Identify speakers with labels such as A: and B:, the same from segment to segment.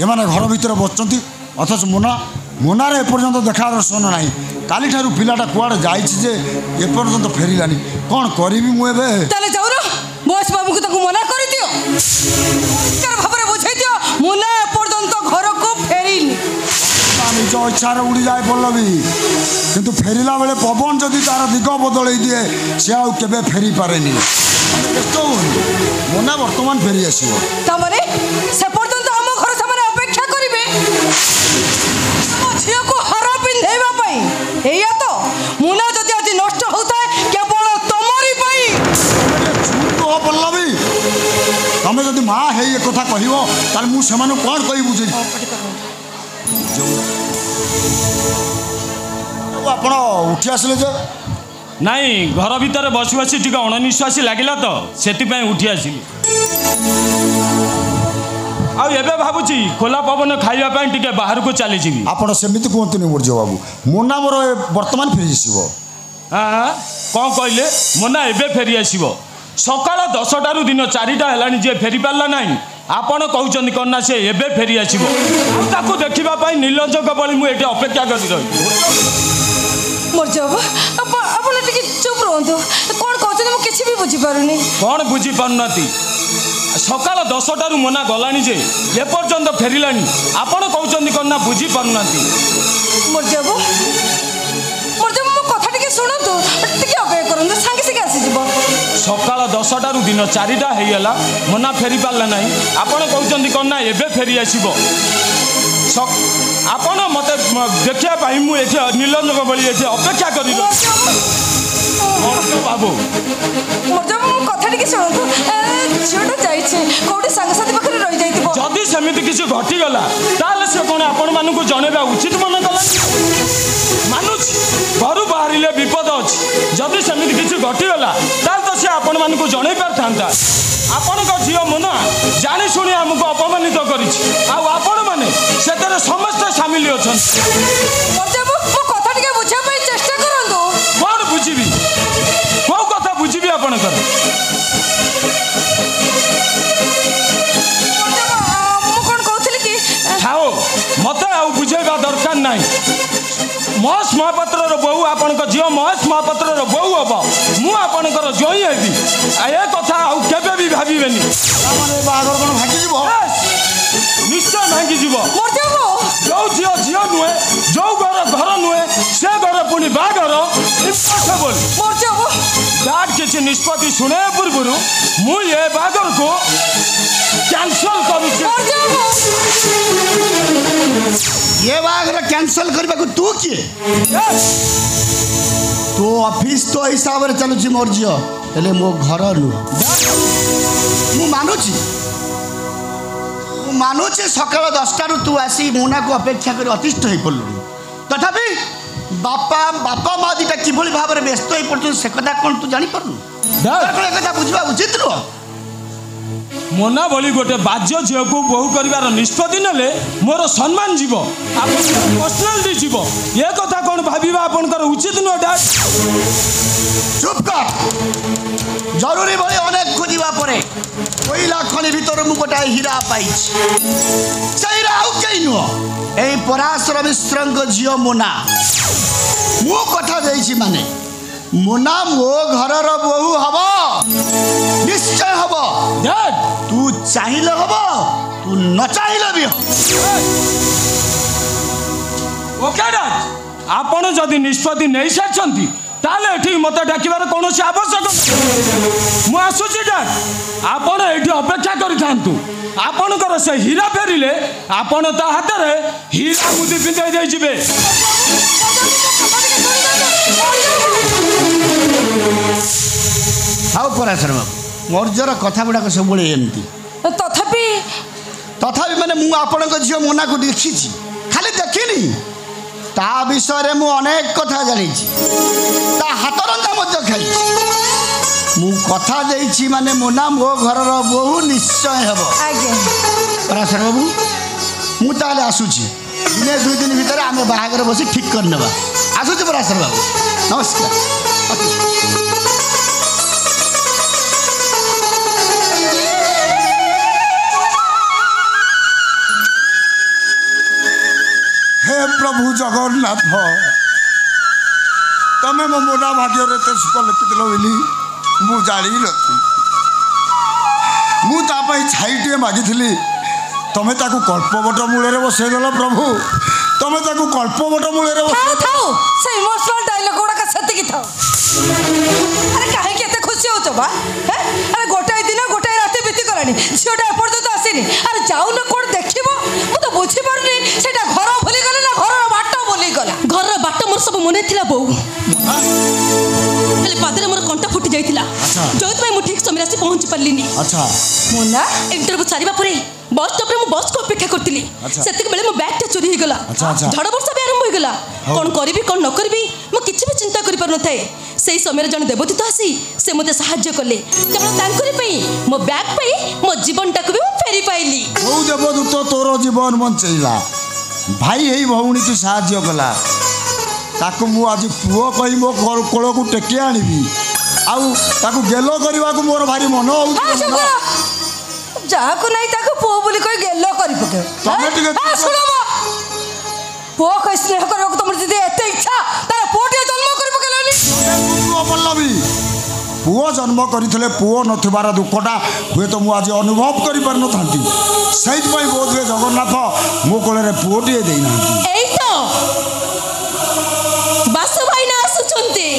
A: एमाने घर भितर बसचंती अथच मोनार एपर्यंत देखा दर्शन नहीं काली ठारू पिलाटा कुआड़े जाइछि जे एपर्यंत फेरिलानी कौन करिवि मु एबे
B: ताले जाउरो बस बाबू को ताको मना करि दियो कर भाबरे बुझाई दियो मुना एपर्यंत घर को फेरिनी
A: निज इच्छार उड़ी जाए पल्लवी किंतु फेरिला बेले पवन जदि तार दिग बदल दिए से आउ केबे फेरी पारे व्यस्त मोना वर्तमान फेरी आसो
B: तमरे से पर्यंत हम घर सामने अपेक्षा करिवे झियो को हरा पिंधेबा पई एया तो मुना जदि आज नष्ट होता है केवल तमरी पई
A: चुप हो पल्लवी तमे जदि मां हे ये कथा कहिवो ताल मु सेमानु कोन कहि बुझी आपण उठी आसले जे
C: नहीं घर भितर बसी बसी टी अणनिश्वासी लगिला तो से उठी आसिली आबे भावुची खोला पवन खाइबा टी बाहर को चली जी
A: आपण सेमिति कहतुनि मोर जो बाबू मोना मोर वर्तमान फेरी आसीबो
C: हाँ कौन कहले मोना एबे फेरी आसीबो सकाळ 10टारू दिन 4टा हेलानी जे फेरी पारला नहीं आपण कहउचंदी कन्ना से एबे फेरी आसीबो ताको देखिबा पई नीलंजक बळी मु एठी अपेक्षा करि रही
B: मोर जब अपन टिके चुप रहंतो कोन कहउचंदी मु किछि भी बुझी पारुनी
C: कौन बुझी पारुनाती सकाळ 10टारू मोना गलानी जे ए पर्यंत फेरिलानी आपण कहउचंदी कन्ना बुझी पारुनाती
B: मोर जब मो कथा टिके सुनतो टिके अपेक्षा करंतो संगे संगे आसी जिवो
C: सकाळ 10टारू दिन 4टा हेयला मोना फेरी पारला नहीं आपण कहउचंदी कन्ना एबे फेरी आसीबो आपण मते देखिया पाई मु एठी नीलंजक बळी एठी अपेक्षा करि बाबू
B: मोर जब मो कथा टिके सुनतो झियोटा जाइछे कोडी संग साथी पाखरे रहि जाइतिबो
C: जदी समिति किछ घटी गला ताले से कोन आपण मानकु जणेबा उचित मन कला मानुछ घरु बाहरिले विपद अछि जदी समिति किछ घटी गला ताल तो से आपण मानकु जणै परथांता आपण को झियो मना जानि सुनि हमको अपमानित करिछि आ आपण माने सेतरे समस्त शामिल अछन
B: मोर जब मो कथा टिके बुझा पई चेष्टा करंतो
C: कोन बुझिबी को कथा बुझिबी आपण कर
B: मो कोन कहथली कि
C: खाओ मते आ बुझेबा दरकार नाही महेश महापात्र बहु आपण झील महेश महापात्र बहु हम मु आपणकर जई हेबी ए कथा आबे भी भावेनि
A: बाहर कौन भागी
C: निश्चय भांगी जीव जो झील झील नुहे जो घर घर नुहे से घर पुणी बाघर इम्पॉसिबल दैट किसी निष्पत्ति शुणे पूर्व मु ये बाघर को कैंसल करू
A: ये बाघर कैंसल करने को तू किए तो ऑफिस तो हिसाब से चलुची मोर झील हेले मो घर नु मु मानुची सकाल 10टारू तू आसी मुना को अपेक्षा कर अतिष्ठ हो पड़लु तथापि बापा बापा माँ दीटा किभली भाव में व्यस्त हो पड़े से कथा कौन तू जानी पारनु कथा बुझा उचित नुह
C: मोना भली गोटे बाज्य झील को बहु कर निष्पत्ति नेले मोर सम्मान जीव पर्सनालिटी जीव ये कथा कौन भाविबा आपनकर उचित नुह डैड
A: चुप कर जरूरी भाई अनेक खोजा परे कोईला खनि भीतर मु गोटा हीरा पाई हीरा आउ कई नुह ए पराशर मिश्रंक झील मोना मु कथा देछि माने मोना मो घरर बहु हब निश्चय हब
C: डैड
A: तू चाहिए हब तू न चाहिए भी
C: ओके डैड आपण जदि निष्पत्ति नहीं सारी ताले एठी मत डाकिबार कौन आवश्यक मु आसुची डैड आपण एठी अपेक्षा करि थांतु आपणकर से हीरा फेरिले आपण ता हाथ रे हीरा मुदी पिंधाई दे जिबे
A: हाउ पराशर बाबू मोर्जर कथा गुड़ाक सब एमती तथापि माने मु आपणक झील मोना को देखी खाली देखिनी ता विषय मु अनेक कथा जानी ता हाथ रंधा मध्य खाई मु कथा देछि माने मोना मो घरर बहु निश्चय हेब पराशर बाबू मु ताले आसुची दिने 2 दिन भीतर आमे बाहागर बसी ठीक कर नेबा आसुची पराशर बाबू नमस्कार प्रभु जगन्नाथ तमें मो मोना भाग्य सुख लिखिल बोली मु जानी नी मुझे छाईटे मागिली तमें ताकू कल्पवट मूल बसईदेल प्रभु तमें ताकू कल्पवट मूल
B: से इमोशनल डायलॉग गुड़ाक से थाओ अरे कहीं एत खुशी हो बा अरे गोटाए दिन गोटाए रात बीती गलानी झीटा एपर्यंत आसनी अरे जाऊन कौन देख मु तो बुझीपारे से घर भूलीगला ना घर बाट भूलीगला घर बाट मोर सब मन थी बो पादरे मोर कंटा फुटी जाइतिला जो मु ठीक समय आसी पहुंची पारलिनी
A: अच्छा
B: मोना इंटरव्यू सारिबा परे बस स्टॉप रे मु बस को अपेक्षा करतिली सेतिक बेले मो बैग टा चोरी हो गला झड़ वर्षा भी आरंभ हो गला कोन करबी कोन न करबी मु किछि भी चिंता करि पर न थाए सेही समय जन देवदूत आसी से मते सहाय्य करले केवल तांकरी पई मो बैग पई मो जीवन टाक भी फेरी पाइली
A: ओ देवदूत तोर जीवन बंचैला भाई हेई भौणी की सहाय्य कला ताकू मु आज पुओ कही मो कोल को टेकी आनिबी आउ ताकू गेलो करबा को मोर भारी मन हो
B: जाको नहीं ताको पुओ बोली कोई गेलो करी पके
A: तमे टिके
B: हां सुनो पुओ को स्नेह करो को तुमर जदी एते इच्छा तार पुओटे जन्म करी पकेलानी
A: पुओ पल्लवी पुओ जन्म करिथिले पुओ नथिबार दुखटा हुए तो मु आज अनुभव करि पर न थांती सहित पई बोध हुए जगन्नाथ मो कोले रे पुओटे देई ना
B: एई तो बासु भाई ना आसुचंती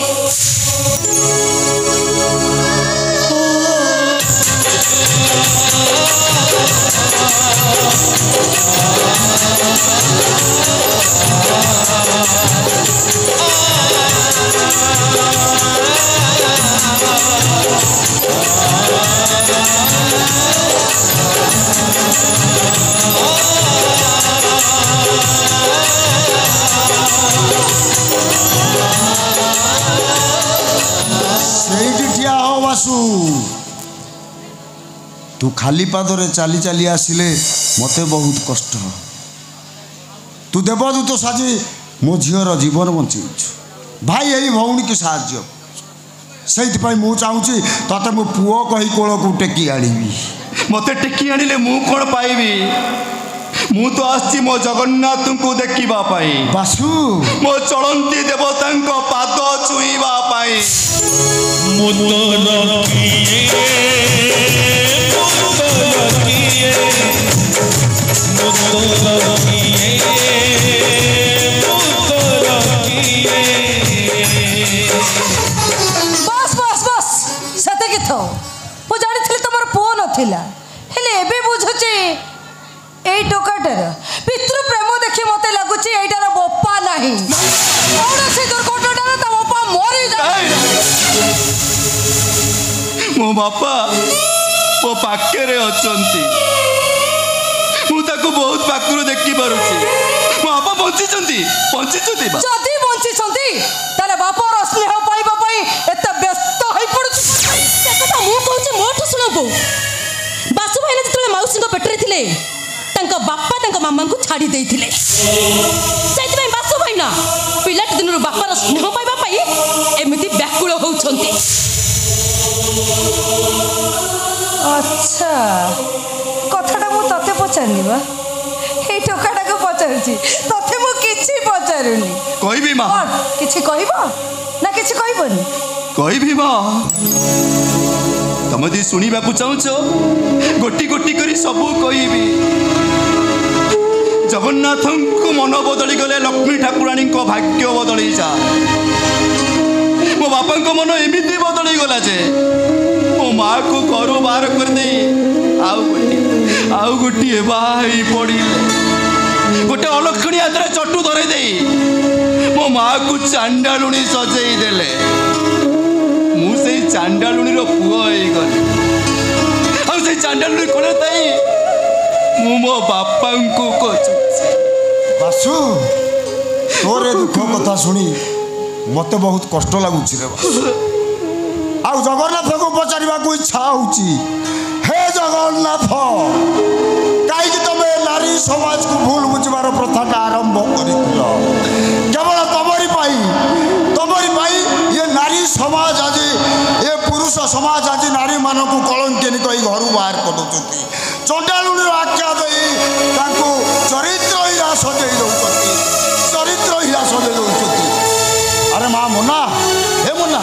A: तू खाली पादरे चली चली आसिले मते बहुत कष्ट तू देवदूत साजी मो झीर जीवन बंची भाई यही भौणी की साहाଯ୍य से मु चाहूँगी तते मो पुओ कही कोल को टेकी आनिबी
D: मते टेकी आनिले मु कोन पाइबी मु तो आसी मो जगन्नाथ को देखिबा पाई
A: बासु
D: मो चलंती देवता को पाद छुईबा पाई
B: बस बस बस सते कि थो मु जानि थले तमर पुओ नथिला हेले एबे बुझुची एई टोकाटर पितृ प्रेम देखि मते लागुची एइटार बोपा नाही कोन से दुर्घटना त बोपा मरि जाय
D: मो बापा मो पाखे रे अचंती मु ताको बहुत पाखरु देखि पारुची मो बापा बंचिचंती बा
B: जदी बंचिचंती ताले बापर स्नेह पाइबा पई एत व्यस्त होई पडुची सेकता मु कहूची मोठ सुनबो बासु भाई जतले माउसी को पेटरे थिले तांका बापा तांका मामा को छाड़ी देइथिले सेति भाई बासु भाई ना पिलाट दिनरु बापर स्नेह पाइबा पई एमिति व्याकुल होउछंती अच्छा कथाटा मु तते पचारनी बा हे टोकाटा को पचारची तते मु किछि पचारुनी
D: कहबी मां
B: किछि कहबो ना किछि कहबोनी
D: कहबी मां तम दी सुनिबा को चाहछो गोटी गोटी करी सब कहबी जगन्नाथ को मन बदली गले लक्ष्मी ठाकुरानी को भाग्य बदली जा मो बापा को मन एमिति बदली गला जे मो माँ को घर बाहर कर दे आउ गोटे बाई पड़ी गोटे अलक्षणी हाथ में चटू धरे दे मो माँ को चांडालुणी सजेई देले मुझे चांडालुणी पुओ हो गली आ चांडालुणी कोले ताई मु मो बापा को
A: बासु तोरे दुख कथा शुणी मते बहुत कष्ट लगुच रे आउ जगन्नाथ को पचारिबा को इच्छा होची हे जगन्नाथ कहीं तुम नारी समाज को भूल बुझबार प्रथा आरंभ कर केवल तमरी पाई ये नारी समाज आज ये पुरुष समाज आज नारी मान को कलंकिनी कही घर बाहर कर ଚଣ୍ଡାଳୁଣୀର ଆଖ୍ୟା ଦେଇ ତାଙ୍କୁ ଚରିତ୍ର ହୀରା ସଜେଇ ଦେଉଛନ୍ତି, ଚରିତ୍ର ହୀରା ସଜେଇ ଦେଉଛନ୍ତି। ଆରେ ମା ମୋନା, ହେ ମୋନା,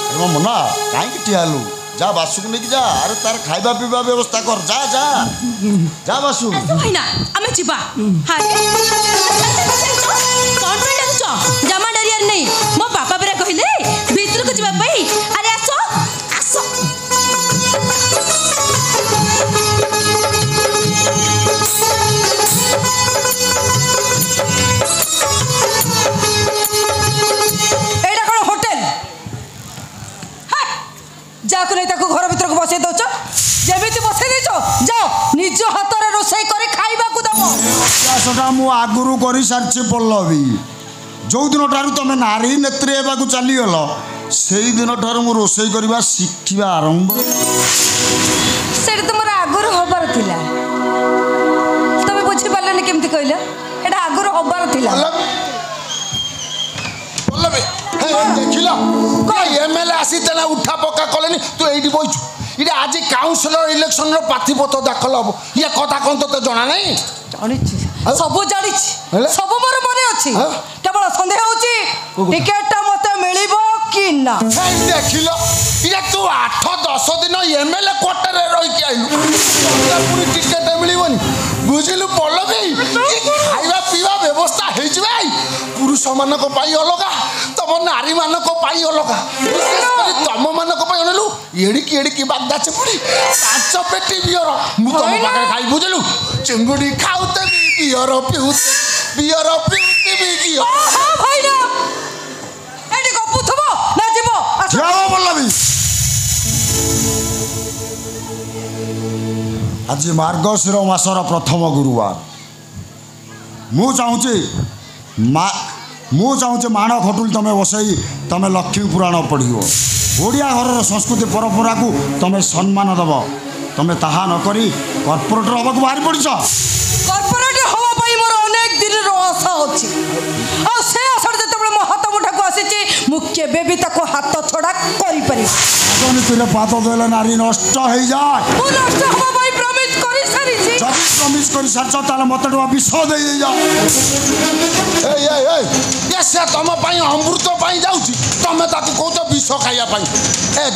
A: ଆରେ ମୋନା କାହିଁକି ଠିଆ ହେଲୁ? যা বাসুକୁ ନେଇକି যା। ଆରେ ତାର ଖାଇବା ପିଇବା ବ୍ୟବସ୍ଥା କର। ଯା ଯା ଯା ବାସୁ।
B: ଭାଇନା ଆମେ ଯିବା। କଣ ପାଇଁ ଡାକୁଛ? ଜମା ଡରିବାର ନାହିଁ। ମୋ ବାପା ପରା କହିଲେ ଭିତରକୁ ଯିବା ପାଇଁ। ଆରେ ଆସ ଆସ। ଏଇଟା କଣ ହୋଟେଲ? ଯାହାକୁ ନେଇ ତାକୁ ଘର ଭିତରକୁ ବସେଇ ଦଉଛ। ଯେମିତି ବସେଇ ଦେଇଛ ଯାଅ ନିଜ ହାତରେ ରୋଷେଇ କରି ଖାଇବାକୁ ଦବ।
A: ଅଭ୍ୟାସଟା ମୁଁ ଆଗରୁ କରିସାରିଛି ପଲ୍ଲବୀ। ଯେଉଁଦିନଠାରୁ ତମେ ନାରୀ ନେତ୍ରୀ ହେବାକୁ ଚାଲିଗଲ ସେଇଦିନଠାରୁ ମୁଁ ରୋଷେଇ କରିବା ଶିଖିବା ଆରମ୍ଭ।
B: ସେଇଟା ତୁମର ଆଗରୁ ହବାର ଥିଲା। ତମେ ବୁଝିପାରିଲନି କେମିତି କହିଲ? ଏଇଟା ଆଗରୁ ହବାର ଥିଲା।
E: ଦେଖିଲ ଏମଏଲଏ ଆସିଥିଲା ଉଠା ପକା କଲେନି, ତୁ ଏଇଠି ବଇଛୁ। ଏଇଟା ଆଜି କାଉନସିଲର ଇଲେକ୍ସନର ପ୍ରାର୍ଥୀପତ୍ର ଦାଖଲ ହବ। ଇଏ କଥା କଣ ତତେ ଜଣା ନାହିଁ?
B: ଜାଣିଛି, ସବୁ ଜାଣିଛି, ସବୁ ମୋର ମନେ ଅଛି। କେବଳ ସନ୍ଦେହ ହଉଛି ଟିକେଟଟା ମତେ ମିଳିବ କି ନା।
E: ଦେଖିଲ ଇଏ ତୁ 8-10 ଦିନ ଏମଏଲଏ କୋଟାରେ ରହିକି ଆଇଲୁ, ପୁଣି ଟିକେଟ ମିଳିବନି। ବୁଝିଲୁ ପଲ୍ଲବୀ, ଖାଇବା ପିଇବା ବ୍ୟବସ୍ଥା ହେଇଛି ଭାଇ। ପୁରୁଷମାନଙ୍କ ପାଇଁ ଅଲଗା, ତମ ନାରୀମାନଙ୍କ ପାଇଁ ଅଲଗା। ବିଶେଷ କରି ତମମାନଙ୍କ ପାଇଁ ଅନେଲୁ ଏଡ଼ିକି ଏଡ଼ିକି ବାଗଦା ଚିଙ୍ଗୁଡ଼ି 5 ପେଟି ବିୟର ମୁଁ ତମ ପାଖରେ ଖାଇ। ବୁଝିଲୁ, ଚିଙ୍ଗୁଡ଼ି ଖାଉଥିବି ବିୟର ପିଉଥିବି, ବିୟର ପିଉଥିବି ଘିଅ।
B: ଏଠି ଗପୁଥିବ ନା ଯିବ?
A: ପଲ୍ଲବୀ, ଆଜି ମାର୍ଗଶିର ମାସର ପ୍ରଥମ ଗୁରୁବାର। ମୁଁ ଚାହୁଁଛି ମାଣ ଖଟୁଲି ତମେ ବସେଇ ତମେ ଲକ୍ଷ୍ମୀ ପୁରାଣ ପଢ଼ିବ। ଓଡ଼ିଆ ଘରର ସଂସ୍କୃତି ପରମ୍ପରାକୁ ତମେ ସମ୍ମାନ ଦେବ। ତମେ ତାହା ନକରି କର୍ପୋରେଟର ହେବାକୁ ବାହାରି ପଡ଼ିଛ।
B: କର୍ପୋରେଟର ହେବା ପାଇଁ ମୋର ଅନେକ ଦିନର ଆଶା ଅଛି। ଆଉ ସେ ଆଶାରେ ଯେତେବେଳେ ମୋ ହାତ ମୁଠାକୁ ଆସିଛି ମୁଁ କେବେ ବି ତାକୁ ହାତ ଛଡ଼ା କରିପାରିବି।
A: ରାଜନୀତିରେ ପାଦ ଦେଲେ ନାରୀ ନଷ୍ଟ ହେଇଯାଏ।
B: ମୁଁ ନଷ୍ଟ ହେବା ପାଇଁ ପ୍ରମିସ୍ କରିସାରିଛି।
A: ଯଦି ପ୍ରମିସ୍ କରିସାରିଛ ତାହେଲେ ମୋତେ ଟିକେ ବିଷ ଦେଇଯାଅ।
E: ସେ ତମ ପାଇଁ ଅମୃତ ପାଇଁ ଯାଉଛି, ତମେ ତାକୁ କହୁଛ ବିଷ ଖାଇବା ପାଇଁ।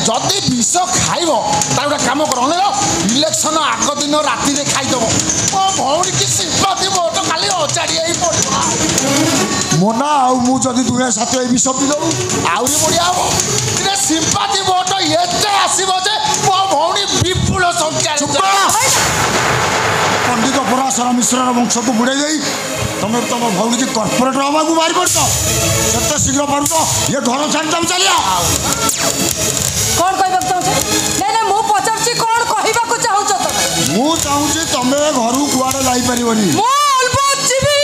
E: ଯଦି ବିଷ ଖାଇବ ତାହେଲେ ଗୋଟେ କାମ କର, ଇଲେକ୍ସନ ଆଗ ଦିନ ରାତିରେ ଖାଇଦେବ। ମୋ ଭଉଣୀକି ସିମ୍ପାଥି ଭୋଟ ଖାଲି ଅଚାଡ଼ି ହେଇ ପଡ଼ିବ।
A: ମୋନା ଆଉ ମୁଁ ଯଦି ଦୁହେଁ ସାଥି ହେଇ ବିଷ ପିଇଦେବୁ
E: ଆହୁରି ବଢ଼ିଆ ହବ। ସିମ୍ପାଥି ଭୋଟ ଏତେ ଆସିବ ଯେ ମୋ ଭଉଣୀ ବିପୁଳ ସଂଖ୍ୟାରେ।
A: ପଣ୍ଡିତ ପରାଶର ମିଶ୍ରର ବଂଶକୁ ବୁଡ଼େଇ ଦେଇ ତମେ ତମ ଭଉଣୀକି କର୍ପୋରେଟର ହେବାକୁ ବାହାରି ପଡ଼ିଛ। ଯେତେ ଶୀଘ୍ର ପାରୁଛ ଏ ଘର ଛାଡ଼ି ତମେ ଚାଲିଆ।
B: କ'ଣ କହିବାକୁ ଚାହୁଁଛ? ନାଇଁ ନାଇଁ, ମୁଁ ପଚାରୁଛି କ'ଣ କହିବାକୁ ଚାହୁଁଛ ତମେ?
A: ମୁଁ ଚାହୁଁଛି ତମେ ଘରୁ କୁଆଡ଼େ ଯାଇପାରିବନି।
B: ମୁଁ ଅଲବତ ଯିବି।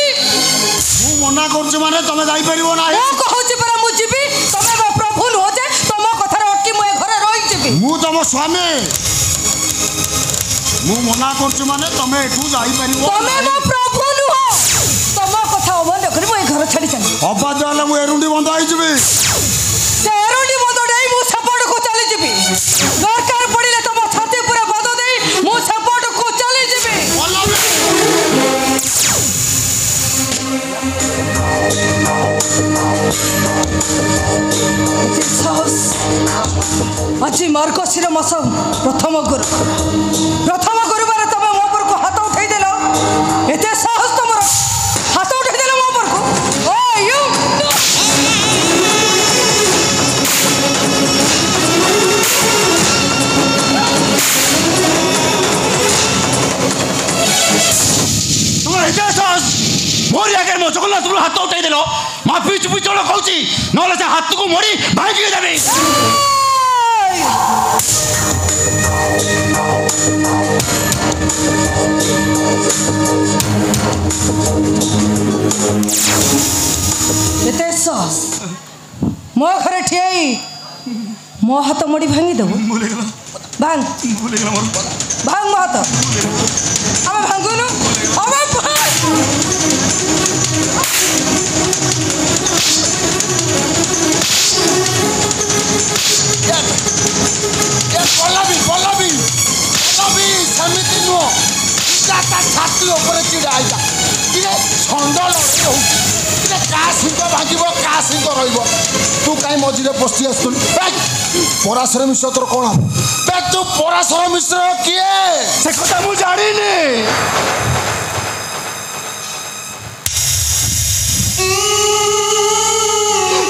A: ମୁଁ ମନା କରୁଛି ମାନେ ତମେ ଯାଇପାରିବ ନାହିଁ।
B: ମୁଁ କହୁଛି ପରା ମୁଁ ଯିବି। ତମେ ମୋ ପ୍ରଭୁ ନୁହଁ ଯେ ତମ କଥାରେ ଅଟକି ମୁଁ ଏ ଘରେ ରହିଯିବି।
A: ମୁଁ ତମ ସ୍ୱାମୀ। ମୁଁ ମନା କରୁଛି ମାନେ ତମେ ଏଠୁ ଯାଇପାରିବ।
B: ତମେ ମୋ ପ୍ରଭୁ ନୁହଁ। ତମ କଥା ଅମାନ୍ୟ କରି ମୁଁ ଏ ଘର ଛାଡ଼ି ଚାଲିବି।
A: ଅବାଧ୍ୟ ହେଲେ ମୁଁ ଏରୁଣ୍ଡି ବନ୍ଦ ହେଇଯିବି।
B: ସେ ଏରୁଣ୍ଡି ବନ୍ଦ ଦେଇ ମୁଁ ସେପଟକୁ ଚାଲିଯିବି। ଦରକାର ପଡ଼ିଲେ ତମ ଛାତି ପୁରା ବନ୍ଦ ଦେଇ ମୁଁ ସେପଟକୁ ଚାଲିଯିବି। ଆଜି ମାର୍ଗଶିର ମାସ ପ୍ରଥମ ଗୁରୁବାର ତମେ ମୋ ଉପରକୁ ହାତ ଉଠେଇ ଦେଲ। ଏତେ ସାହସ ତମର? ହାତ ଉଠେଇ ଦେଲ ମୋ ଉପରକୁ।
D: ମୋରି ଆଗରେ ମୋ ଜଗନ୍ନାଥଙ୍କୁ ହାତ ଉଠାଇ ଦେଲ। ମାଫି ଚୁପି ଚଳ କହୁଛି, ନହେଲେ ସେ ହାତକୁ ମୋଡ଼ି ଭାଙ୍ଗି ଦେବି।
B: ଏତେ ସାହସ ମୋ ଘରେ ଠିଆ ହେଇ ମୋ ହାତ ମୋଡ଼ି ଭାଙ୍ଗି ଦେବୁ? ଭାଙ୍ଗ ଭାଙ୍ଗ ମୋ ହାତ। ଆମେ ଭାଙ୍ଗୁନୁ।
E: ପଲ୍ଲବୀ ଛାତି ଉପରେ ଚିଡ଼ା ଆଇଲା ଟିକେ ଷଣ୍ଢ ଲଢ଼େଇ ହେଉଛି ଟିକେ କାହା ସିଂହ ଭାଙ୍ଗିବ କାହା ସିଂହ ରହିବ ତୁ କାହିଁ ମଝିରେ ପଶି ଆସୁଥିଲୁ ପରାଶର ମିଶ୍ର ତୋର କ'ଣ ହବ ବେ ତୁ ପରାଶର ମିଶ୍ର କିଏ
D: ସେ କଥା ମୁଁ ଜାଣିନି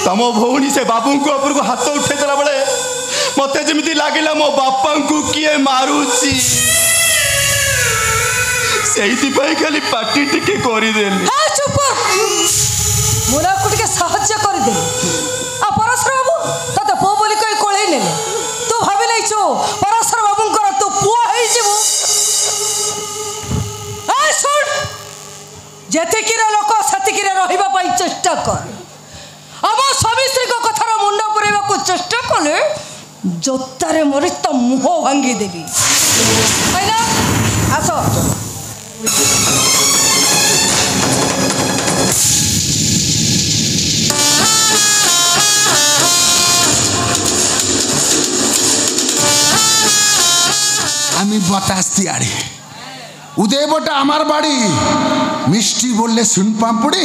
D: ତମ ଭଉଣୀ ସେ ବାବୁଙ୍କ ଉପରକୁ ହାତ ଉଠେଇଦେଲା ବେଳେ ମତେ ଯେମିତି ଲାଗିଲା ମୋ ବାପାଙ୍କୁ କିଏ ମାରୁଛି ସେଇଥିପାଇଁ ଖାଲି ପାଟି ଟିକେ କରିଦେଲି
B: ଚୁପ ମୁନାକୁ ଟିକେ ସାହାଯ୍ୟ କରିଦେଲି ଆଉ ପରାଶର ବାବୁ ତତେ ପୁଅ ବୋଲି କହି କୋଳେଇ ନେଲେ ତୁ ଭାବି ନେଇଛୁ ପରାଶର ବାବୁଙ୍କର ତୁ ପୁଅ ହେଇଯିବୁ ଶୁଣ ଯେତିକିରେ ଲୋକ ସେତିକିରେ ରହିବା ପାଇଁ ଚେଷ୍ଟା କର ଆମ ସ୍ୱାମୀ ସ୍ତ୍ରୀଙ୍କ କଥାର ମୁଣ୍ଡ ପୁରେଇବାକୁ ଚେଷ୍ଟା କଲେ ଜୋତାରେ ମରି ତ ମୁହଁ ଭାଙ୍ଗିଦେବି ଆସ
E: আমি বাতাসতি আড়ে উদয়বটা আমার বাড়ি মিষ্টি বললে শুন পাম্পুড়ি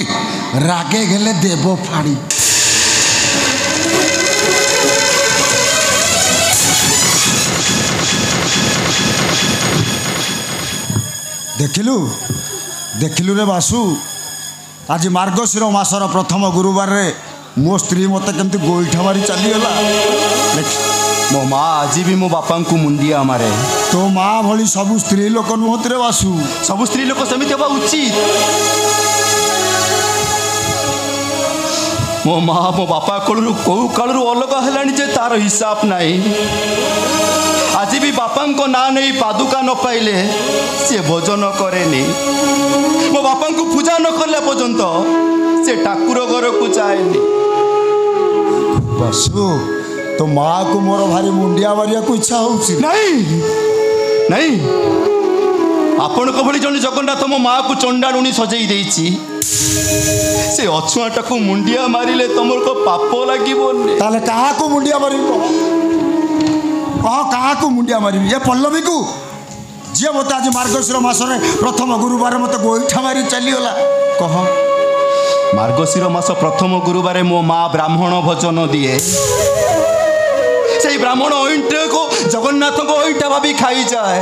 E: রাগে গেলে দেব ফাড়ি
A: ଦେଖିଲୁ ଦେଖିଲୁ ରେ ବାସୁ ଆଜି ମାର୍ଗଶିର ମାସର ପ୍ରଥମ ଗୁରୁବାରରେ ମୋ ସ୍ତ୍ରୀ ମୋତେ କେମିତି ଗୋଇଠା ମାରି ଚାଲିଗଲା
D: ମୋ ମା ଆଜି ବି ମୋ ବାପାଙ୍କୁ ମୁଣ୍ଡିଆ ମାରେ
A: ତୋ ମା ଭଳି ସବୁ ସ୍ତ୍ରୀ ଲୋକ ନୁହନ୍ତି ରେ ବାସୁ
D: ସବୁ ସ୍ତ୍ରୀ ଲୋକ ସେମିତି ହେବା ଉଚିତ ମୋ ମା ମୋ ବାପା କୋଳରୁ କୋଉ କାଳରୁ ଅଲଗା ହେଲାଣି ଯେ ତାର ହିସାବ ନାହିଁ ଆଜି ବି ବାପାଙ୍କ ନାଁ ନେଇ ପାଦୁକା ନ ପାଇଲେ ସିଏ ଭୋଜନ କରେନି ମୋ ବାପାଙ୍କୁ ପୂଜା ନ କଲା ପର୍ଯ୍ୟନ୍ତ ସେ ଠାକୁର ଘରକୁ ଯାଏନି
A: ବାସୁ ତୋ ମାଆକୁ ମୋର ଭାରି ମୁଣ୍ଡିଆ ମାରିବାକୁ ଇଚ୍ଛା ହେଉଛି
D: ନାଇଁ ନାଇଁ ଆପଣଙ୍କ ଭଳି ଜଣେ ଜଗନ୍ନାଥ ମୋ ମାଆକୁ ଚଣ୍ଡାଳୁଣି ସଜେଇ ଦେଇଛି ସେ ଅଛୁଆଁଟାକୁ ମୁଣ୍ଡିଆ ମାରିଲେ ତମର ପାପ ଲାଗିବନି
A: ତାହେଲେ କାହାକୁ ମୁଣ୍ଡିଆ ମାରିବ କହ କାହାକୁ ମୁଣ୍ଡିଆ ମାରିବି ଏ ପଲ୍ଲବୀକୁ ଯିଏ ମୋତେ ଆଜି ମାର୍ଗଶିର ମାସରେ ପ୍ରଥମ ଗୁରୁବାର ମୋତେ ଗୋଇଠା ମାରି ଚାଲିଗଲା କହ
D: ମାର୍ଗଶିର ମାସ ପ୍ରଥମ ଗୁରୁବାରେ ମୋ ମା ବ୍ରାହ୍ମଣ ଭୋଜନ ଦିଏ ସେଇ ବ୍ରାହ୍ମଣ ଅଇଁଠାକୁ ଜଗନ୍ନାଥଙ୍କ ଅଇଁଠା ଭାବି ଖାଇଯାଏ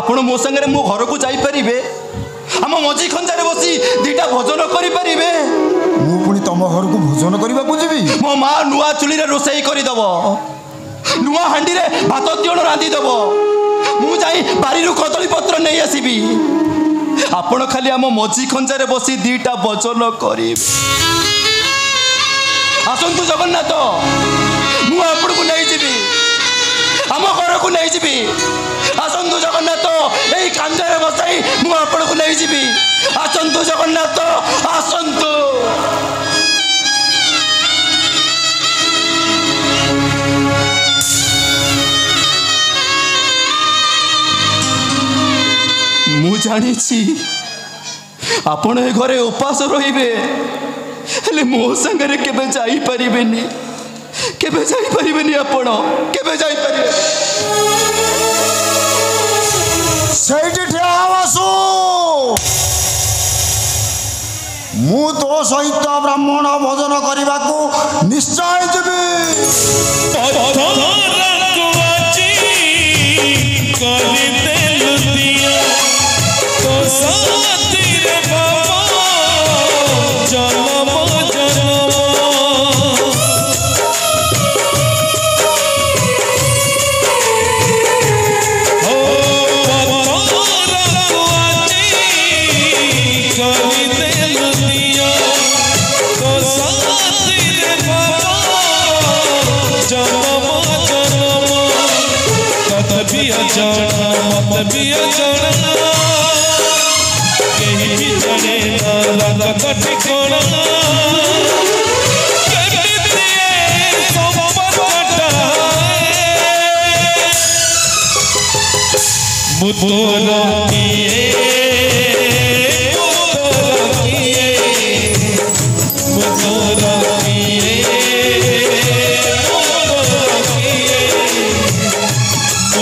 D: ଆପଣ ମୋ ସାଙ୍ଗରେ ମୋ ଘରକୁ ଯାଇପାରିବେ ଆମ ମଝି ଖଞ୍ଜାରେ ବସି ଦିଟା ଭୋଜନ କରିପାରିବେ
A: ମୁଁ ପୁଣି ତମ ଘରକୁ ଭୋଜନ କରିବାକୁ ଯିବି
D: ମୋ ମା ନୂଆ ଚୁଲିରେ ରୋଷେଇ କରିଦେବ ନୂଆ ହାଣ୍ଡିରେ ଭାତ ତିଅଣ ରାନ୍ଧିଦେବ ମୁଁ ଯାଇ ବାରିରୁ କଦଳୀ ପତ୍ର ନେଇ ଆସିବି ଆପଣ ଖାଲି ଆମ ମଝି ଖଞ୍ଜାରେ ବସି ଦିଟା ଭୋଜନ କରିବେ ଆସନ୍ତୁ ଜଗନ୍ନାଥ ମୁଁ ଆପଣଙ୍କୁ ନେଇଯିବି ଆମ ଘରକୁ ନେଇଯିବି ଆସନ୍ତୁ ଜଗନ୍ନାଥ ଏଇ କାନ୍ଧରେ ବସାଇ ମୁଁ ଆପଣଙ୍କୁ ନେଇଯିବି ଆସନ୍ତୁ ଜଗନ୍ନାଥ ଆସନ୍ତୁ ମୁଁ ଜାଣିଛି ଆପଣ ଏ ଘରେ ଉପାସ ରହିବେ ହେଲେ ମୋ ସାଙ୍ଗରେ କେବେ ଯାଇପାରିବେନି ଆପଣ କେବେ ଯାଇପାରିବେ
A: ସେଇଠି ଠିଆ ବାସୁ ମୁଁ ତୋ ସହିତ ବ୍ରାହ୍ମଣ ଭୋଜନ କରିବାକୁ ନିଶ୍ଚୟ ଯିବି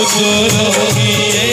F: Guru